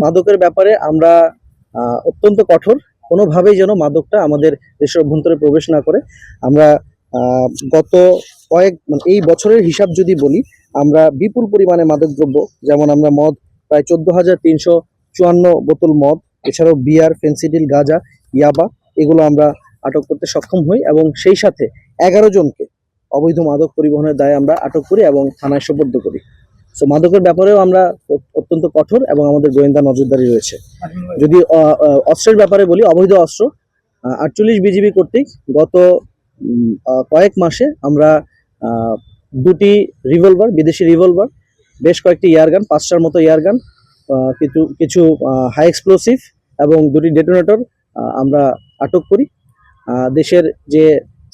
মাদকের ব্যাপারে আমরা অত্যন্ত কঠোর। কোনোভাবেই যেন মাদকটা আমাদের দেশের অভ্যন্তরে প্রবেশ না করে। আমরা গত এই বছরের হিসাব যদি বলি, আমরা বিপুল পরিমাণে মাদকদ্রব্য, যেমন আমরা মদ প্রায় 14,354 বোতল মদ, এছাড়াও বিয়ার, ফেন্সিডিল, গাঁজা, ইয়াবা, এগুলো আমরা আটক করতে সক্ষম হই এবং সেই সাথে 11 জনকে অবৈধ মাদক পরিবহনের দায়ে আমরা আটক করি এবং থানায় সোপর্দ করি। সো মাদকের ব্যাপারেও আমরা অত্যন্ত কঠোর এবং আমাদের গোয়েন্দা নজরদারি রয়েছে। যদি অস্ত্রের ব্যাপারে বলি, অবৈধ অস্ত্র 48 বিজিবি কর্তৃক গত কয়েক মাসে আমরা দুটি রিভলভার, বিদেশি রিভলভার, বেশ কয়েকটি এয়ারগান, 5টার মতো এয়ারগান, কিছু হাই এক্সপ্লোসিভ এবং দুটি ডেটোনেটর আমরা আটক করি। দেশের যে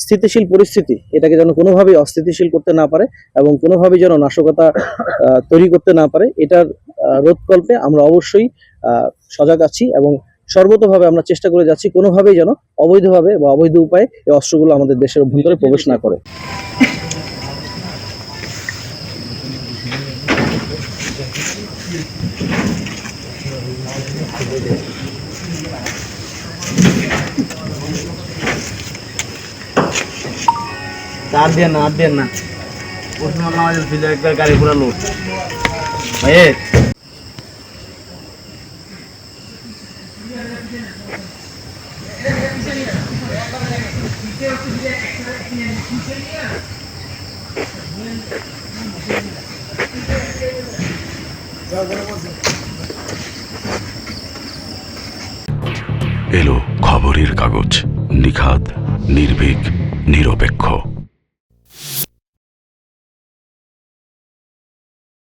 স্থিতিশীল পরিস্থিতি, এটাকে যেন কোনোভাবেই অস্থিতিশীল করতে না পারে এবং কোনোভাবেই যেন নাশকতা তৈরি করতে না পারে, এটার রোধকল্পে আমরা অবশ্যই সজাগ আছি এবং সর্বতভাবে আমরা চেষ্টা করে যাচ্ছি কোনোভাবেই যেন অবৈধভাবে বা অবৈধ উপায়ে এই অস্ত্রগুলো আমাদের দেশের অভ্যন্তরে প্রবেশ না করে। আর দেন না ওসমান আমাদের ফিল্ডে একবার গাড়ি পুরো লোড ভাই। এলো খবরের কাগজ, নিখাদ, নির্ভীক, নিরপেক্ষ।